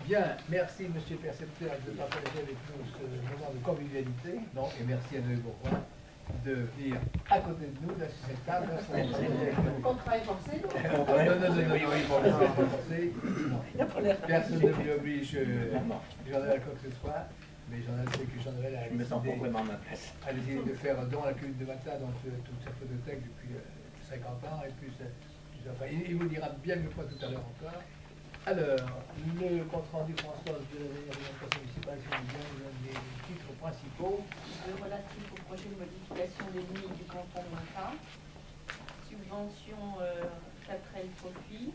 Bien, merci Monsieur le Percepteur de partager avec nous ce moment de convivialité. Non, et merci à Noé Bourgoin de venir à côté de nous, sur cette table. On travaille forcé, non? Personne ne m'y oblige, Jean-Noël, quoi que ce soit, mais Jean-Noël sait que Jean-Noël a décidé de faire don à la commune de Matin dans toute sa photothèque depuis 50 ans, et puis enfin, il vous dira bien mieux quoi tout à l'heure encore. Alors, le compte rendu François de l'orientation municipale, si vous bien, vous donne les titres principaux. Relatif au projet de modification des limites du canton de Matin, subvention 4L profit,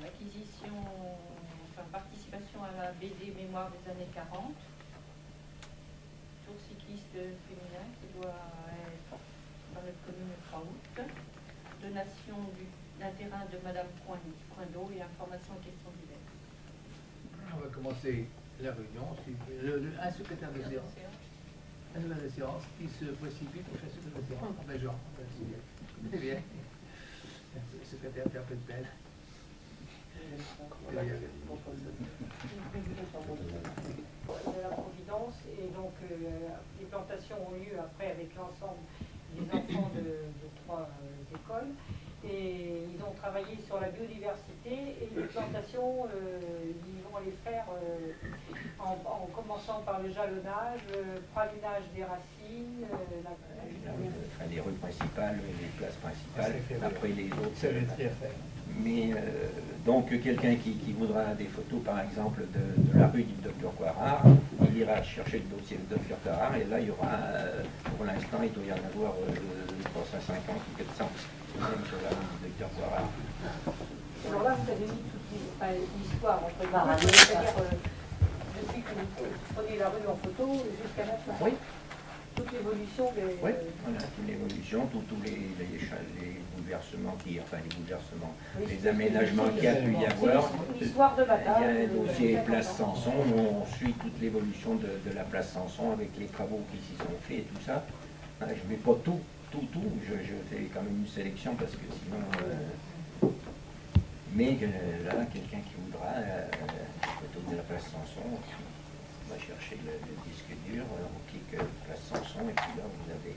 acquisition, enfin participation à la BD Mémoire des années 40, tour cycliste féminin qui doit être dans notre commune le 3 août, donation d'un terrain de Madame Coindot et information et questions diverses. On va commencer la réunion. Un secrétaire de séance. Un secrétaire de séance qui se précipite pour faire secrétaire de séance. Enfin, genre, c'est bien. Le secrétaire fait un peu de peine. De la Providence, et donc les plantations ont lieu après avec l'ensemble des enfants de 3 écoles, et ils ont travaillé sur la biodiversité, et les plantations ils vont les faire en commençant par le jalonnage, pralinage des racines, les rues principales, les places principales, après les autres. Ça veut dire faire. Mais donc quelqu'un qui voudra des photos par exemple de la rue du docteur Coirard, il ira chercher le dossier du docteur Coirard, et là il y aura, pour l'instant il doit y en avoir 350 ou 400 sur la rue du docteur Coirard. Alors là vous avez mis toute l'histoire entre guillemets, c'est-à-dire depuis que vous prenez la rue en photo jusqu'à maintenant. Oui. Toute l'évolution des... Oui, voilà, toute l'évolution, tous les bouleversements les aménagements qu'il y a pu y avoir. L'histoire de Matin. Il y a un dossier Place Samson où on suit toute l'évolution de la Place Samson avec les travaux qui s'y sont faits et tout ça. Je ne mets pas tout, je fais quand même une sélection parce que sinon... mais là, quelqu'un qui voudra photo de la Place Samson, on va chercher le disque dur, on clique Place Samson, et puis là vous avez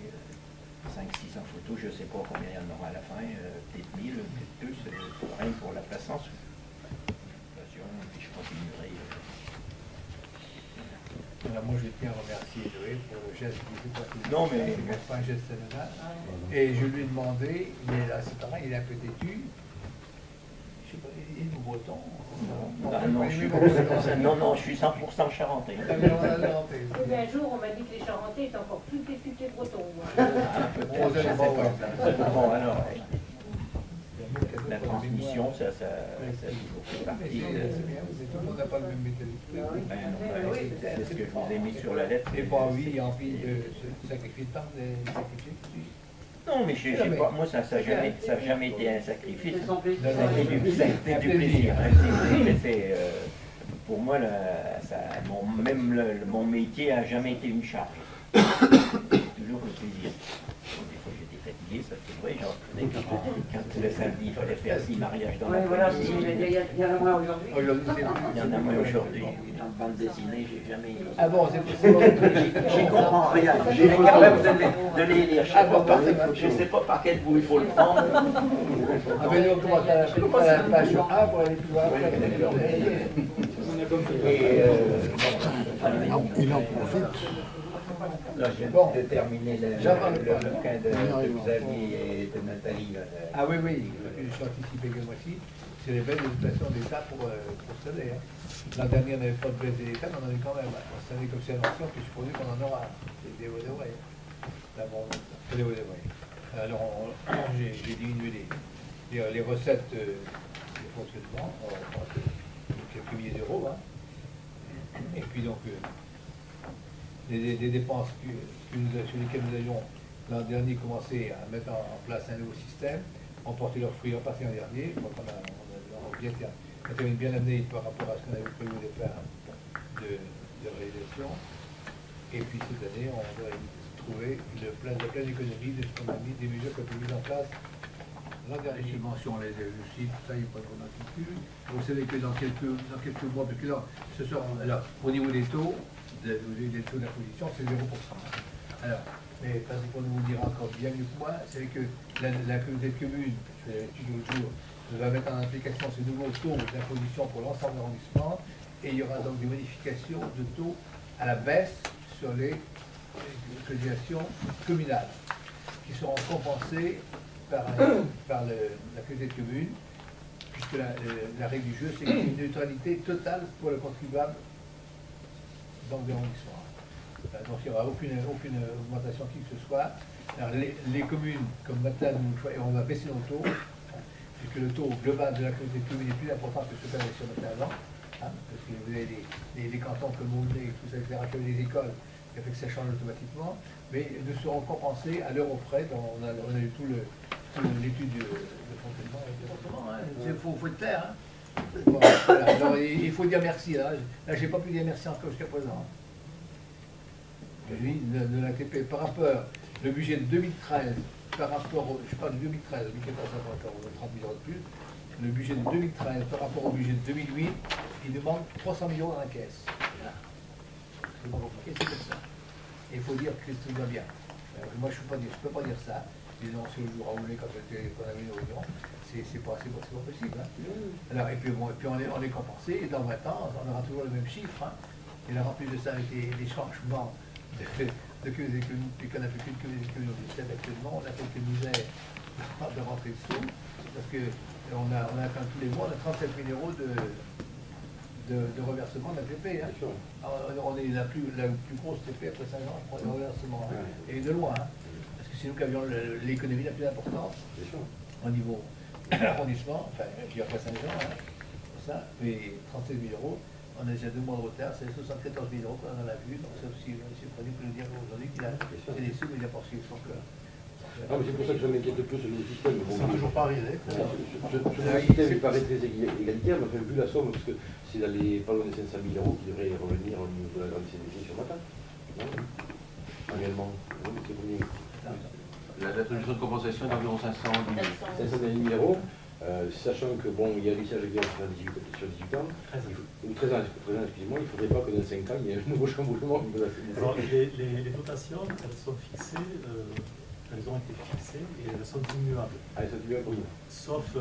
500-600 photos, je ne sais pas combien il y en aura à la fin, peut-être 1000, peut-être plus, rien pour la Place Samson. Et puis je continuerai. Alors moi je tiens à remercier Noé pour le geste qu'il fait. Non mais... C'est pas un geste anodin. Et je lui ai demandé, mais là c'est pareil, il est un peu têtu. Je sais pas, il est breton. Non, je suis 100% charentais. Un jour, on m'a dit que les Charentais étaient encore plus têtus que les Bretons. Bon, alors, la transmission, ça fait partie. Tout le monde n'a pas le même métal. C'est ce que je vous ai mis sur la lettre. Et pas oui, envie de sacrifier tant de sacrifier. Non, mais moi, ça n'a jamais été un sacrifice. Ça a été du plaisir. Pour moi, mon métier n'a jamais été une charge. Toujours le plaisir. Des fois, j'étais fatigué, ça c'est vrai. Quand le samedi, il fallait faire 6 mariages dans la famille. Il y en a moins aujourd'hui. Il y en a moins aujourd'hui. En bande dessinée, j'ai jamais... Ah bon, c'est bon. J'y comprends rien. J'ai capable de les lire. Je ne sais pas par quel bout il faut le prendre. Ah ben donc, comment t'as la page 1 pour aller plus loin. Il en profite. Là, je viens de terminer le cas de Xavier et de Nathalie. Ah oui, je suis anticipé que moi aussi. C'est les belles dotations d'État pour ce salaire. L'an dernier, on n'avait pas de baisse d'État, mais on en avait quand même. Cette année, comme c'est annoncé, puis je suppose qu'on en aura. C'est des Alors, j'ai diminué les recettes de fonctionnement, quelques milliers d'euros. Et puis donc, des dépenses sur lesquelles nous avions l'an dernier commencé à mettre en place un nouveau système, ont porté leurs fruits en partie l'an dernier. Donc on a bien amené par rapport à ce qu'on avait prévu de faire de réalisation. Et puis cette année, on doit trouver la pleine économie de ce qu'on a mis, des mesures qu'on a mises en place l'an dernier. Les subventions, les tout ça, il n'y a pas de d'inquiétude. vous savez que dans quelques mois, parce que là, alors, au niveau des taux, des taux d'imposition, c'est 0%. Alors, mais parce qu'on vous le dira encore bien mieux que moi, c'est que la communauté de communes, je fais l'étude l'autre jour, va mettre en application ces nouveaux taux d'imposition pour l'ensemble de l'arrondissement, et il y aura donc des modifications de taux à la baisse sur les cotisations communales, qui seront compensées par la communauté de communes, puisque la règle du jeu, c'est qu'il y a une neutralité totale pour le contribuable donc de l'arrondissement. Donc il n'y aura aucune augmentation qui que ce soit. Alors, les communes, comme maintenant, on va baisser nos taux, puisque le taux global de la communauté de communes est plus important que ce qu'on avait sur notre avant, parce que vous avez les cantons comme Moulay, tout ça, etc., qui avaient des écoles, qui a fait que ça change automatiquement, mais nous serons compensés à l'euro près. On a eu tout l'étude de fonctionnement, il faut être clair. Bon, voilà. Alors, il faut dire merci. Là, je n'ai pas pu dire merci encore jusqu'à présent. Lui, de l'ATP, par rapport le budget de 2013, par rapport, je parle de 2013, 2014, ça va encore 30 millions de plus, le budget de 2013 par rapport au budget de 2008, il nous manque 300 millions dans la caisse. Voilà. C'est pas compliqué, c'est comme ça. Et il faut dire que tout va bien. Moi, je ne peux pas dire ça. Disons, sur le jour à rouler quand on avait une réunion, c'est pas possible. Hein. Alors, et puis on est compensé, et dans 20 ans, on aura toujours le même chiffre. Hein. Et là, en plus de ça, avec les changements de que des économies, puis qu'on a fait qu'une communauté du système actuellement, on a quelques misères de rentrer dessous, parce qu'on a quand tous les mois, on a 37 000 € de reversement d'ATP. Hein. On est la plus grosse TP après 5 ans pour les reversements. Hein. Et de loin. Hein. Parce que c'est nous qui avions l'économie la plus importante au niveau arrondissement, enfin, puis après 5 ans, hein, ça, mais 37 000 €. On a déjà 2 mois de retard, c'est 74 000 € qu'on en a vu, donc ça aussi, M. Pradi peut le dire aujourd'hui qu'il a fait des sous, mais il a poursuivi son cœur. Ah, mais c'est pour ça que je m'inquiète plus sur le système. Ils sont toujours pas arrivés. Le système est paraît très égalitaire, mais enfin, vu la somme, parce que c'est dans les pas loin des 500 000 € qui devraient revenir au niveau de la grande CDC sur Matin. Annuellement. La solution de compensation est d'environ 500 000 €. Sachant que bon, il y a l'usage qui va sur 18 ans, ou 13 ans, excusez-moi, il ne faudrait pas que dans 5 ans, il y ait un nouveau chamboulement. Alors, les dotations, elles sont fixées, elles ont été fixées et elles sont immuables. Ah, elles sont immuables, oui. Sauf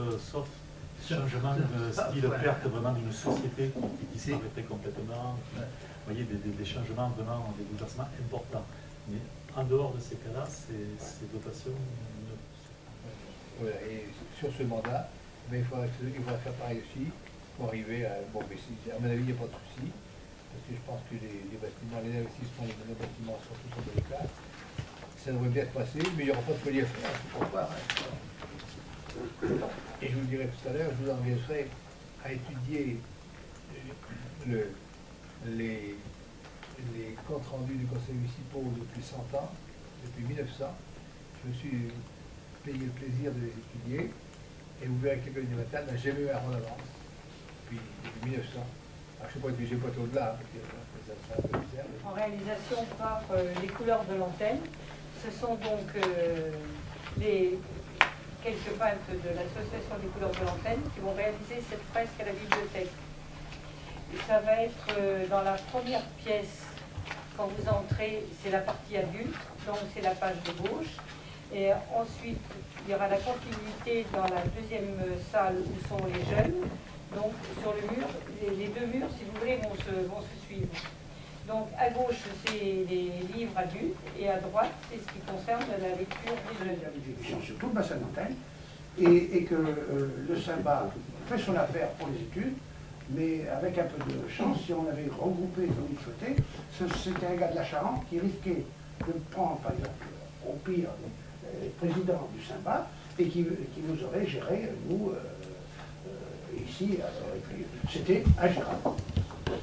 changement de style, perte vraiment d'une société qui disparaîtrait complètement. Vous voyez, des changements vraiment, des bouleversements importants. Mais en dehors de ces cas-là, ces dotations ne... Voilà, et sur ce mandat, mais il faudra faire pareil aussi pour arriver à... Bon, mais à mon avis, il n'y a pas de souci, parce que je pense que les bâtiments, les investissements, les nouveaux bâtiments sont tous en bon cas. Ça devrait bien se passer, mais il n'y aura pas de collier à faire, il faut croire. Hein. Et je vous le dirai tout à l'heure, je vous engagerai à étudier les comptes rendus du conseil municipal depuis 100 ans, depuis 1900. Je me suis payé le plaisir de les étudier, et vous verrez que l'école du matin n'a jamais eu un rang d'avance depuis 1900. Alors, je ne sais pas si j'ai pas été au-delà, parce que ça serait un peu bizarre. En réalisation par les couleurs de l'antenne, ce sont donc les quelques peintres de l'association des couleurs de l'antenne qui vont réaliser cette fresque à la bibliothèque. Et ça va être dans la première pièce, quand vous entrez, c'est la partie adulte, donc c'est la page de gauche. Et ensuite, il y aura la continuité dans la deuxième salle où sont les jeunes. Donc, sur le mur, les deux murs, si vous voulez, vont se suivre. Donc, à gauche, c'est les livres adultes, et à droite, c'est ce qui concerne la lecture des jeunes. Sur tout le bassin d'antenne, et que le Symba fait son affaire pour les études, mais avec un peu de chance, si on avait regroupé comme il souhaitait, c'était un gars de la Charente qui risquait de prendre, par exemple, au pire, président du Symba, et qui nous aurait géré, nous, ici, c'était ingérable.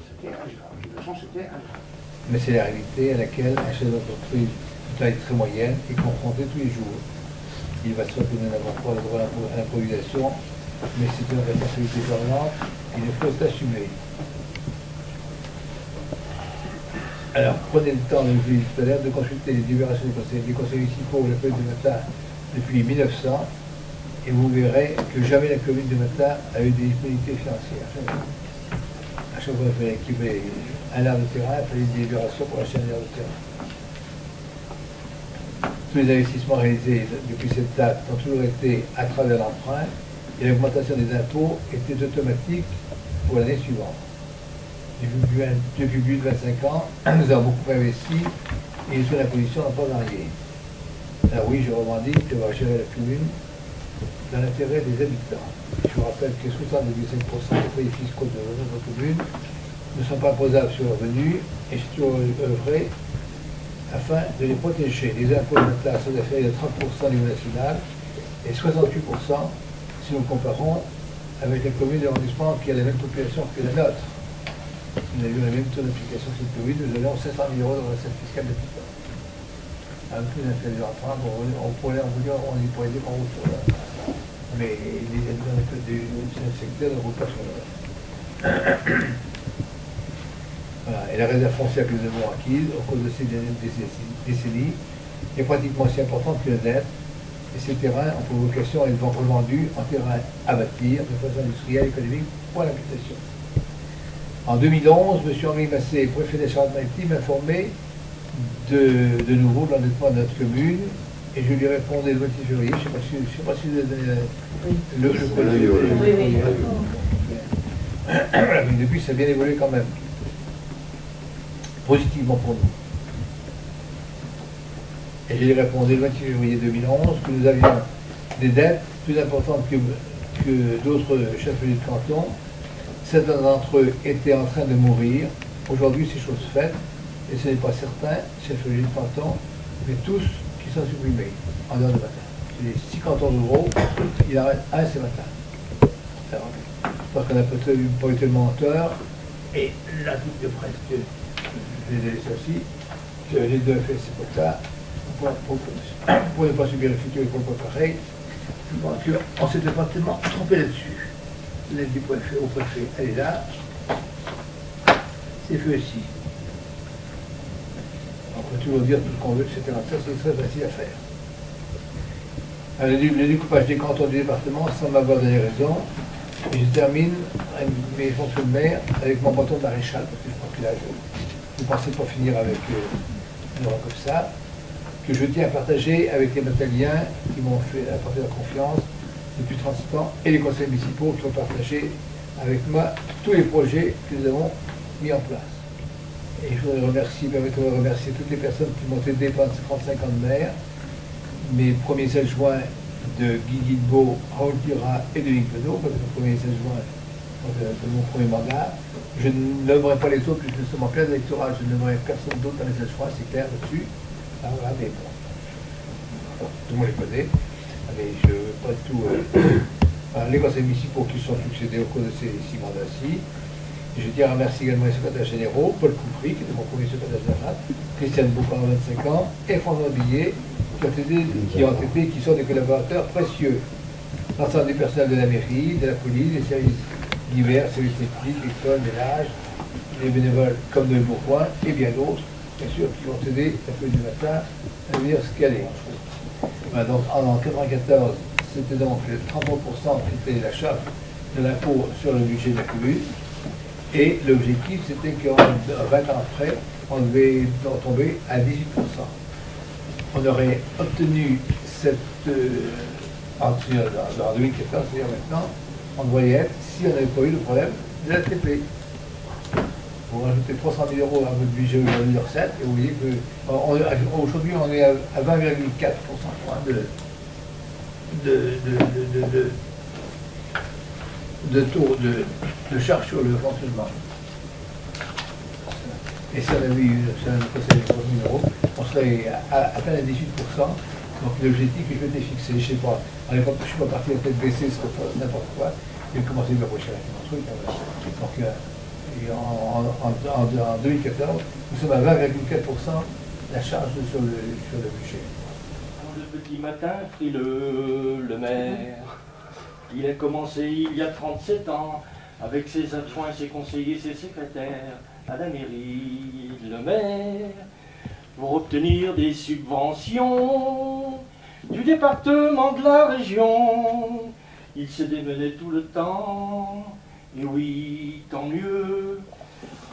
C'était ingérable. De toute façon, c'était ingérable. Mais c'est la réalité à laquelle un chef d'entreprise de taille très moyenne est confronté tous les jours. Il va soit n'avoir pas le droit à l'improvisation, mais c'est une responsabilité permanente qu'il faut assumer. Alors, prenez le temps, je vous l'ai dit tout à l'heure, de consulter les délibérations des conseils municipaux ou la feuille de matin depuis 1900, et vous verrez que jamais la commune de Matla a eu des disponibilités financières. À chaque fois qu'il fallait un aire de terrain, il fallait des libérations pour acheter un aire de terrain. Tous les investissements réalisés depuis cette date ont toujours été à travers l'emprunt et l'augmentation des impôts était automatique pour l'année suivante. Depuis plus de 25 ans, nous avons beaucoup investi et les taux d'imposition n'ont pas varié. Alors oui, je revendique d'avoir géré la commune dans l'intérêt des habitants. Je vous rappelle que 60,5% des foyers fiscaux de notre commune ne sont pas imposables sur leurs revenus et j'ai toujours œuvré afin de les protéger. Les impôts de Matla sont inférieurs de 30% au niveau national et 68% si nous comparons avec la commune d'arrondissement qui a la même population que la nôtre. Nous avions le même taux d'application sur le Covid, nous avions 500 000 € de recettes fiscales d'habitants. Un peu d'inférieur à 30, on pourrait y dire qu'on roule sur là. Mais les habitants du secteur ne roulent pas sur là. Voilà. Et la réserve foncière que nous avons acquise au cours de ces dernières décennies est pratiquement aussi importante que la dette. Et ces terrains ont pour vocation à être revendus en terrain à bâtir de façon industrielle et économique pour l'habitation. En 2011, M. Henri Massé, préfet des Charentes-Maritimes, m'informait de nouveau de l'endettement de notre commune et je lui répondais le 26 février, je ne sais pas si vous avez donné le mais depuis, ça a bien évolué quand même, positivement pour nous. Et je lui répondais le 26 février 2011 que nous avions des dettes plus importantes que d'autres chefs-lieux de canton. Certains d'entre eux étaient en train de mourir. Aujourd'hui, c'est chose faite, et ce n'est pas certain, chefs-lieux de canton, mais tous qui sont supprimés en dehors de Matla. C'est les 6 cantons ruraux, il en reste un, c'est Matla. Parce qu'on n'a pas été le menteur, et l'article de presse que je les ai laissés aussi, que les deux fait c'est pour ça, pour ne pas subir le futur et pour le pareil, je pense qu'on s'était pas tellement trompé là-dessus. L'aide du préfet au préfet, elle est là, c'est fait ici. On peut toujours dire tout ce qu'on veut, etc. Ça, c'est très facile à faire. Alors, le découpage des cantons du département sans m'avoir donné raison, et je termine mes fonctions de maire avec mon bâton de maréchal, parce que je pense que là, je ne pensais pas finir avec une heure comme ça, que je tiens à partager avec les Mataliens qui m'ont fait apporter leur confiance depuis 37 ans et les conseils municipaux qui ont partagé avec moi tous les projets que nous avons mis en place. Et je voudrais remercier, permettez-moi de remercier toutes les personnes qui m'ont aidé pendant ces 35 ans de maire, mes premiers adjoints de Guy Guilbeault, Raoul Tira et de Yves Penaud, parce que les premiers adjoints de mon premier mandat. Je ne nommerai pas les autres puisque nous sommes en plein électoral, je ne nommerai personne d'autre dans les adjoints, c'est clair là-dessus. Ah, voilà, mais bon, tout le monde les connaît. Mais je ne veux pas tout. Les conseils municipaux qui sont succédés au cours de ces 6 mandats-ci. Je tiens à remercier également les secrétaires généraux, Paul Coupry, qui était mon premier secrétaire général, Christiane Boucan, 25 ans, et François Billet, qui sont des collaborateurs précieux. L'ensemble du personnel de la mairie, de la police, des services divers, services techniques, l'école, ménage, les bénévoles comme de Bourgoin, et bien d'autres, bien sûr, qui vont aider la commune du matin à devenir ce qu'elle est. Donc en 1994, c'était donc 33% qui était la charge de l'impôt sur le budget de la commune. Et l'objectif, c'était qu'en 20 ans après, on devait tomber à 18%. On aurait obtenu cette... en 2014, c'est-à-dire maintenant, on devrait être, si on n'avait pas eu le problème de la TP. Vous rajoutez 300 000 € à votre budget aujourd'hui de recettes, et vous voyez que aujourd'hui on est à 20,4% de taux de charge sur le fonctionnement. Et si on avait eu 300 000 €, on serait à peine à 18%. Donc l'objectif est que je m'étais fixé, je ne sais pas, à l'époque je ne suis pas parti à la tête baissée, ce serait n'importe quoi, j'ai commencé à approcher un truc. Donc en 2014, nous sommes à 20,4% la charge sur le budget. Le petit matin, frileux, le maire, il a commencé il y a 37 ans, avec ses adjoints, ses conseillers, ses secrétaires, à la mairie, le maire, pour obtenir des subventions, du département de la région. Il s'est démené tout le temps, et oui, tant mieux.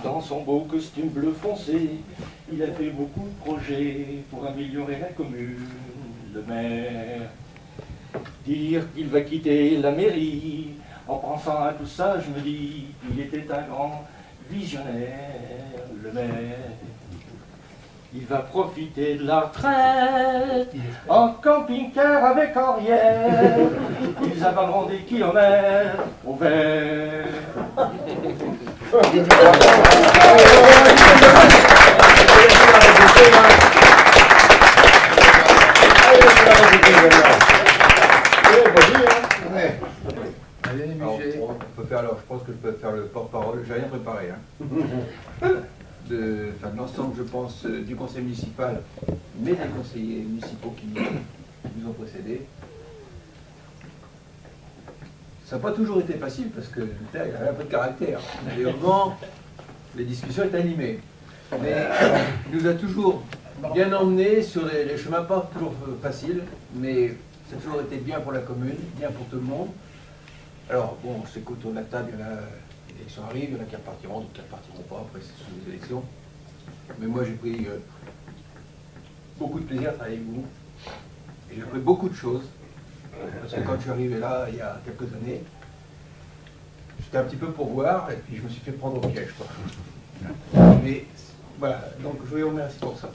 Dans son beau costume bleu foncé, il a fait beaucoup de projets pour améliorer la commune. Le maire, dire qu'il va quitter la mairie, en pensant à tout ça, je me dis, il était un grand visionnaire, le maire. Il va profiter de la retraite en camping-car avec Henriette. Ils avaleront des kilomètres au vert. Alors, je pense que je peux faire le porte-parole. J'ai rien préparé. Hein. De l'ensemble, je pense, du conseil municipal, mais des conseillers municipaux qui nous ont précédés. Ça n'a pas toujours été facile parce que il avait un peu de caractère. Et au moment, les discussions étaient animées. Mais il nous a toujours bien emmenés sur les chemins pas toujours faciles, mais ça a toujours été bien pour la commune, bien pour tout le monde. Alors, bon, c'est qu'autour de la table, il y en a, les élections arrivent, il y en a qui repartiront, d'autres qui ne repartiront pas, après c'est sous les élections. Mais moi, j'ai pris beaucoup de plaisir à travailler avec vous. Et j'ai appris beaucoup de choses. Parce que quand je suis arrivé là, il y a quelques années, j'étais un petit peu pour voir, et puis je me suis fait prendre au piège, quoi. Mais voilà, donc je vous remercie pour ça.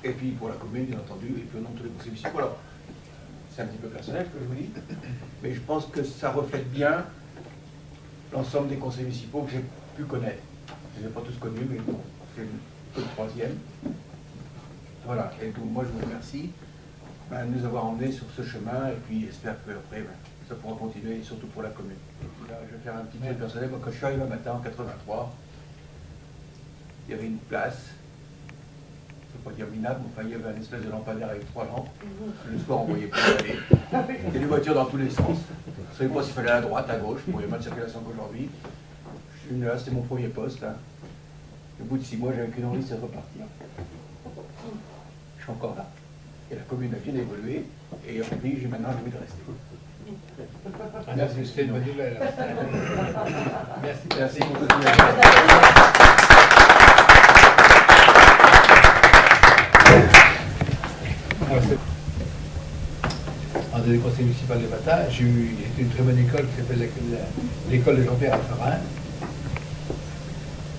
Et puis pour la commune, bien entendu, et puis au nom de tous les conseils municipaux. Alors, c'est un petit peu personnel ce que je vous dis, mais je pense que ça reflète bien l'ensemble des conseils municipaux que j'ai pu connaître. Je ne les ai pas tous connus, mais bon, c'est le troisième. Voilà, et donc moi je vous remercie de nous avoir emmenés sur ce chemin, et puis j'espère qu'après ça pourra continuer, surtout pour la commune. Là, je vais faire un petit truc personnel. Moi, quand je suis arrivé un matin en 83, il y avait une place. Pas dire minable, mais enfin, il y avait une espèce de lampadaire avec 3 lampes. Le soir, on ne voyait pas aller. Il y a des voitures dans tous les sens. On ne savait pas s'il fallait à droite, à gauche, pour les matchs de circulation qu'aujourd'hui. Je suis venu là, c'était mon premier poste. Hein. Au bout de 6 mois, j'avais qu'une envie, c'est de repartir. Je suis encore là. Et la commune a bien évolué. Et puis, j'ai maintenant envie de rester. Merci, c'est une bonne nouvelle. Merci. Merci pour votre En deuxième conseil municipal de Bata, j'ai eu une très bonne école qui s'appelle l'école de Jean-Pierre Alfarin,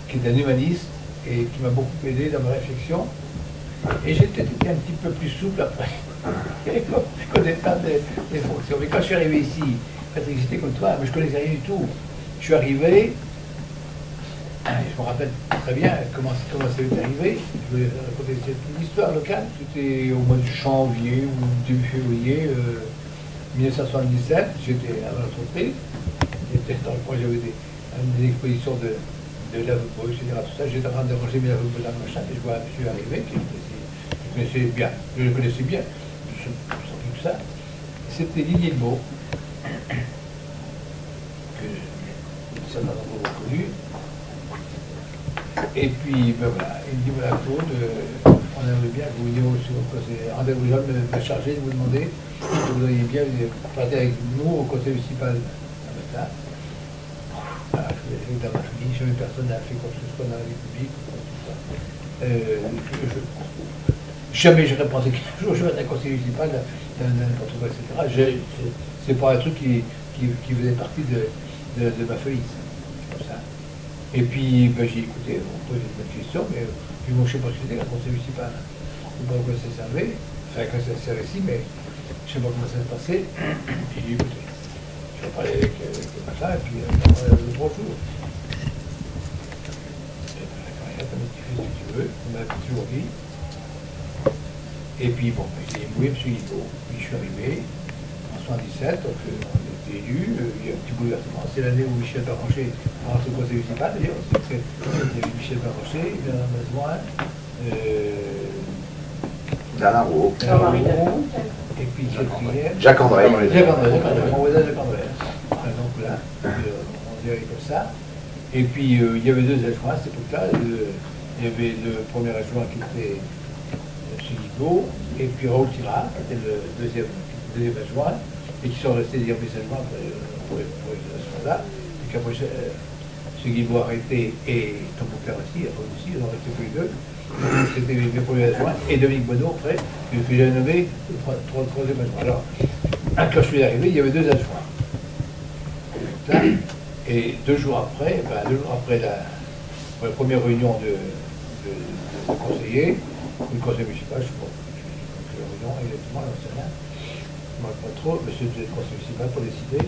qui est un humaniste et qui m'a beaucoup aidé dans ma réflexion. Et j'ai peut-être été un petit peu plus souple après, connaissant des fonctions. Mais quand je suis arrivé ici, Patrick, j'étais comme toi, mais je ne connaissais rien du tout. Je suis arrivé, je me rappelle très bien comment ça est arrivé. Je vais raconter une histoire locale. C'était au mois de janvier ou début février 1977. J'étais à l'entreprise. J'étais dans le coin, j'avais des expositions de lavabo, etc. Tout ça. J'étais en train de ranger mes lavabos dans le machin. Et je vois un monsieur arriver qui je connaissais bien. Je le connaissais bien. Sans tout ça. C'était Didier Lebeau, que certains d'entre vous ont connu. Et puis, ben voilà, il me dit, voilà, Claude, on aimerait bien que vous veniez au conseil. André Boujol m'a chargé de vous demander si vous auriez bien parler avec nous au conseil municipal à matin. Voilà, je vais dans ma famille, jamais personne n'a fait quoi que ce soit dans la République, tout ça. Jamais j'aurais pensé qu'un jour je vais être un conseil municipal, n'importe quoi, etc. C'est pas un truc qui faisait partie de ma feuille, c'est comme ça. Et puis, ben, j'ai écouté, on posait plein de questions, mais puis moi, je ne sais pas ce que c'était, le conseil municipal. Je ne sais pas à quoi ça servait, enfin, à quoi ça servait ici, mais je ne sais pas comment ça se passait. J'ai dit, écoutez, je vais parler avec le machin, et puis le bonjour. Et ben, la carrière, tu fais ce que tu veux, on m'a toujours dit. Et puis, bon, ben, j'ai dit, oui, monsieur Guido. Puis je suis arrivé en 77, donc on était élu, il y a un petit bouleversement. C'est l'année où Michel Barranchet rentre au conseil municipal, d'ailleurs, c'était Michel Barranchet, Bernard Mazoin, Bernard Roux, et puis quatrième. Jacques André. Mon voisin Jacques André. Donc là, on dirait comme ça. Et puis il y avait 2 adjoints à cette époque-là. Il y avait le premier adjoint qui était Guigaud, et puis Raoul Tira, qui était le deuxième adjoint, et qui sont restés des adjoints pour ce moment-là. Et qu'après, M. Guigaud a arrêté, et ton père aussi, ils ont resté tous les deux. C'était mes premiers adjoints, et Dominique Bonneau, après, que j'ai nommé troisième adjoint. Alors, quand je suis arrivé, il y avait deux adjoints. Et 2 jours après, la première réunion de conseillers, du conseil municipal, je sais pas, la réunion exactement, j'en sais rien, je ne pas trop, monsieur le conseil municipal pour décider.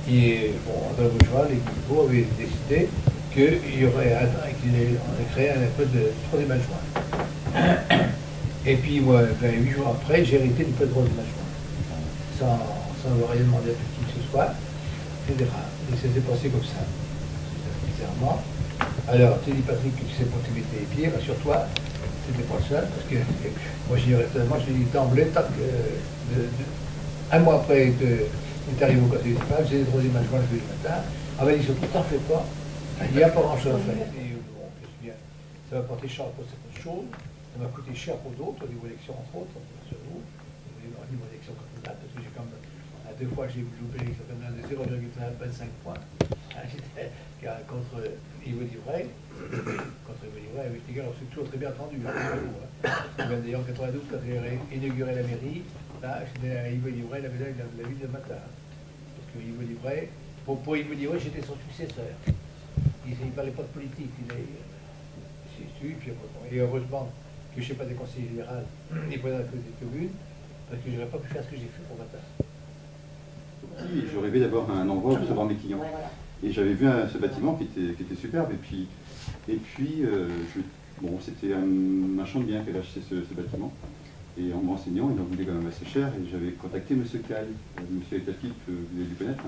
Et bon, dans le bourgeois, les Guigaud avaient décidé qu'il y aurait qu'on allait créer un poste de troisième adjoint. Et puis moi, 8 jours après, j'ai hérité du poste de troisième adjoint, sans avoir rien demandé à qui que ce soit, etc. Et ça s'est passé comme ça, bizarrement. Alors, tu dis Patrick que tu sais pour te mettre les pieds, rassure-toi, c'était pas ça, parce que moi j'ai dit d'emblée, un mois après que est arrivé au conseil municipal, j'ai le troisième adjoint le jeudi matin, on m'a dit surtout t'en fais pas, il n'y a pas grand chose à faire. Et bon, bien, ça m'a porté cher pour certaines choses, ça m'a coûté cher pour d'autres, au niveau élection entre autres, sur vous, au niveau élection cantonale, parce que j'ai quand même, à 2 fois j'ai loupé l'élection cantonale de 0,25 points. Contre Yves Livray, avec les gars, on s'est toujours très bien entendu. D'ailleurs, en 92, quand j'ai inauguré la mairie, là, j'étais à Yves Livray, la ville de Matard. Parce que Yves Livray, pour Yves Livray, j'étais son successeur. Il ne parlait pas de politique, et heureusement que je ne sais pas des conseillers généraux et président de la commune, parce que je n'aurais pas pu faire ce que j'ai fait pour Matard. Oui, je rêvais d'avoir un endroit où recevoir mes clients. Et j'avais vu ce bâtiment qui était superbe. Et puis bon, c'était un marchand de biens qui avait acheté ce bâtiment. Et en me renseignant, il en voulait quand même assez cher. Et j'avais contacté M. Cal, M. Etafit, que vous avez dû connaître,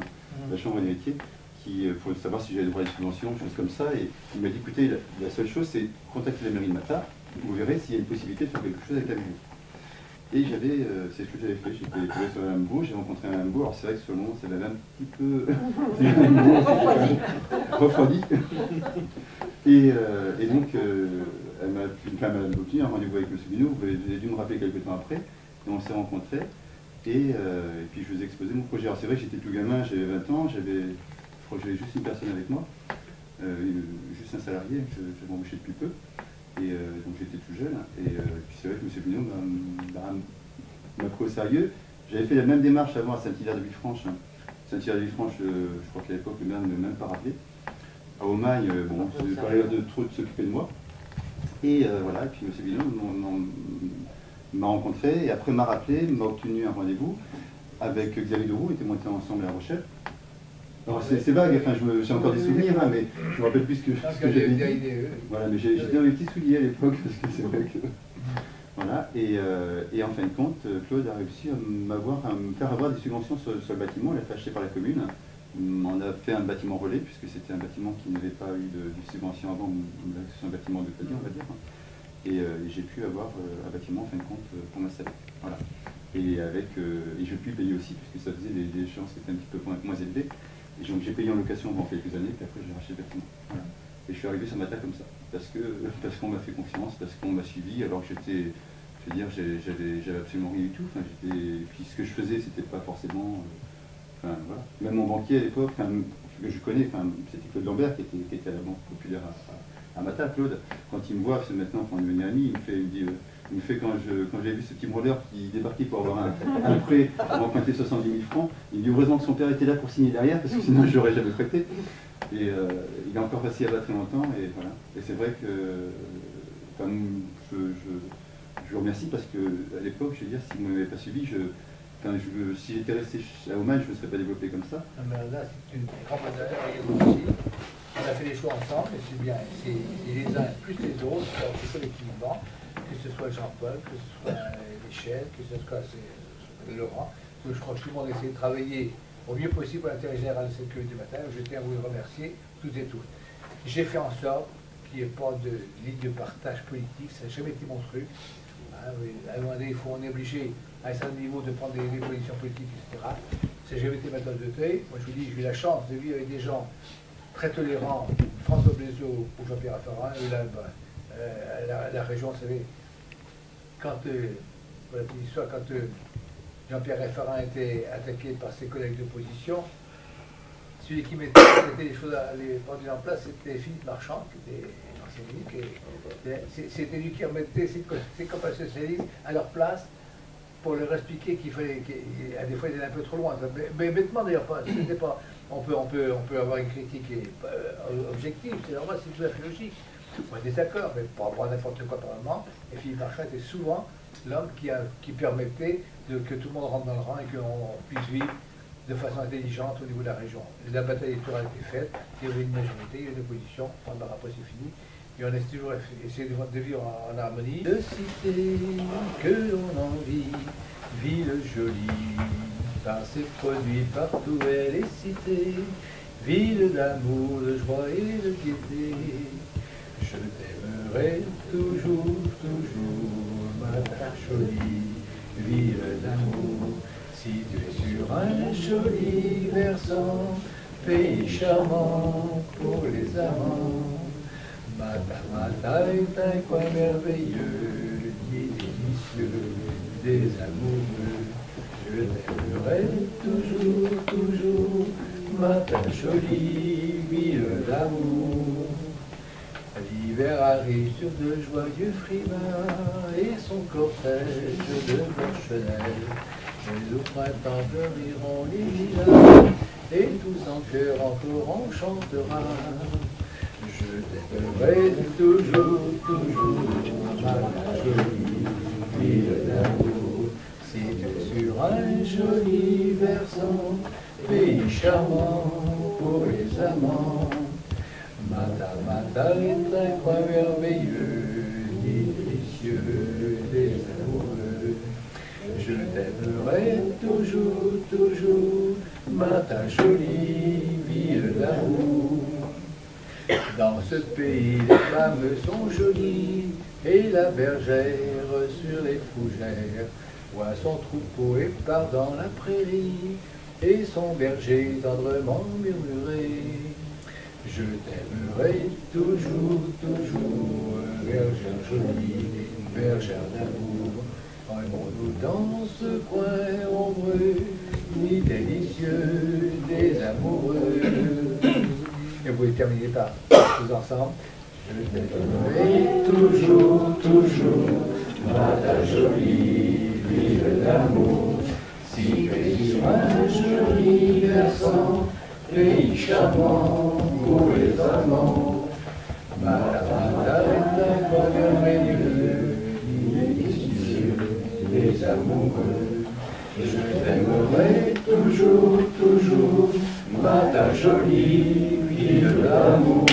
la Chambre des métiers, qui, pour savoir si j'avais droit à des subventions, choses comme ça. Et il m'a dit, écoutez, la seule chose, c'est contacter la mairie de Matard. Vous verrez s'il y a une possibilité de faire quelque chose avec la ville. Et c'est ce que j'avais fait, j'étais trouvé sur la Mme j'ai rencontré Mme Beau, alors c'est vrai que sur le moment, ça m'avait un petit peu refroidi. Et donc, elle m'a obtenu un rendez-vous avec M. Binot, vous avez dû me rappeler quelques temps après, et on s'est rencontrés, et puis je vous ai exposé mon projet. Alors c'est vrai que j'étais tout gamin, j'avais 20 ans, je crois que j'avais juste une personne avec moi, juste un salarié, j'avais embauché depuis peu. Et donc j'étais tout jeune, et puis c'est vrai que M. Binot m'a pris au sérieux. J'avais fait la même démarche avant à Saint-Hilaire-de-Villefranche. Saint-Hilaire-de-Villefranche, je crois qu'à l'époque le maire ne m'a même pas rappelé. À Aumagne, bon, je pas l'air de trop s'occuper de moi. Et voilà, et puis M. Binot m'a rencontré, et après m'a rappelé, m'a obtenu un rendez-vous avec Xavier Deroux, on était montés ensemble à La Rochelle. Alors c'est vague, enfin j'ai encore des souvenirs, hein, mais je me rappelle plus ce que j'avais dit. Voilà, mais j'étais dans les petits souliers à l'époque, parce que c'est vrai que... Voilà, et en fin de compte, Claude a réussi à me faire avoir des subventions sur le bâtiment, il a fait acheter par la commune. On a fait un bâtiment relais, puisque c'était un bâtiment qui n'avait pas eu de subvention avant, c'est un bâtiment de crédit, on va dire. Et j'ai pu avoir un bâtiment en fin de compte pour m'installer. Voilà. Et je puis payer aussi, puisque ça faisait des échéances qui étaient un petit peu moins élevées. Et donc j'ai payé en location pendant quelques années, puis après j'ai racheté le bâtiment. Voilà. Et je suis arrivé sur Matard comme ça, parce qu'on m'a fait confiance, parce qu'on m'a suivi, alors que j'étais, je veux dire, j'avais absolument rien du tout. Enfin, puis ce que je faisais, c'était pas forcément... enfin, voilà. Même mon banquier à l'époque, que je connais, c'était Claude Lambert, qui était à la Banque Populaire à Matard. Claude, quand il me voit, c'est maintenant qu'on est devenu amis, il me fait quand j'ai vu ce petit branleur qui débarquait pour avoir un prêt pour emprunter 70 000 francs, il me dit heureusement que son père était là pour signer derrière, parce que sinon je n'aurais jamais prêté. Et il est encore passé là-bas très longtemps, et voilà. Et c'est vrai que je vous remercie, parce qu'à l'époque, je veux dire, si vous ne m'avez pas suivi, si j'étais resté à Aumagne, je ne me serais pas développé comme ça. Là, c'est une grande aussi. On a fait les choix ensemble, et c'est bien. C'est les uns plus les autres, c'est collectivement, que ce soit Jean-Paul, que ce soit Michel, que ce soit Laurent. Je crois que tout le monde a essayé de travailler au mieux possible pour l'intérêt général de cette commune du matin. Je tiens à vous remercier toutes et tous. J'ai fait en sorte qu'il n'y ait pas de ligne de partage politique, ça n'a jamais été mon truc. À un moment donné, on est obligé, à un certain niveau, de prendre des positions politiques, etc. Ça n'a jamais été ma tasse de thé. Moi, je vous dis, j'ai eu la chance de vivre avec des gens très tolérants, François Blaiseau ou Jean-Pierre Raffarin, et là, la région, vous savez, quand, pour la petite histoire, quand Jean-Pierre Raffarin a été attaqué par ses collègues d'opposition, celui qui mettait les choses, les pendules en place, c'était Philippe Marchand, qui était ancien ministre, et c'était lui qui remettait ses copains socialistes à leur place pour leur expliquer qu'il fallait, à des fois ils allaient un peu trop loin. Mais bêtement d'ailleurs, c'était pas. On peut avoir une critique objective, c'est normal, c'est tout à fait logique. On a des accords, mais pour avoir n'importe quoi par moment. Et Philippe Marchand était souvent l'homme qui permettait que tout le monde rentre dans le rang et qu'on puisse vivre de façon intelligente au niveau de la région. La bataille électorale était faite, il y avait une majorité, il y avait une opposition, après c'est fini, et on a toujours essayé de vivre en harmonie. De cité que l'on envie, ville jolie, par ses produits partout elle est citée, ville d'amour, de joie et de gaieté. Je t'aimerai toujours, toujours, ma terre jolie, ville d'amour. Si tu es sur un joli versant, pays charmant pour les amants, Mata est un coin merveilleux, lit délicieux des amoureux. Je t'aimerai toujours, toujours, Mata jolie ville d'amour. L'hiver arrive sur de joyeux frimas et son cortège de blanche-neige. Mais au printemps fleuriront les lilas, et tous en chœur encore on chantera. Je t'aimerai toujours, toujours, ma jolie ville d'amour. Si tu es sur un joli versant, pays charmant pour les amants. Mata est un coin merveilleux, délicieux des amoureux. Je t'aimerai toujours, toujours, Mata jolie ville d'amour. Dans ce pays, les femmes sont jolies, et la bergère sur les fougères voit son troupeau et part dans la prairie, et son berger tendrement murmurer. Je t'aimerai toujours, toujours, bergère jolie, bergère d'amour. Aimons-nous dans ce coin ombreux, ni délicieux des amoureux. Et vous pouvez terminer par tous ensemble. Je t'aimerai toujours, toujours, ma jolie ville d'amour. Si tu es sur un joli versant, pays charmant pour les amants. Mata est un coin merveilleux, délicieux des amoureux. Je t'aimerai toujours, toujours, Mata jolie ville d'amour.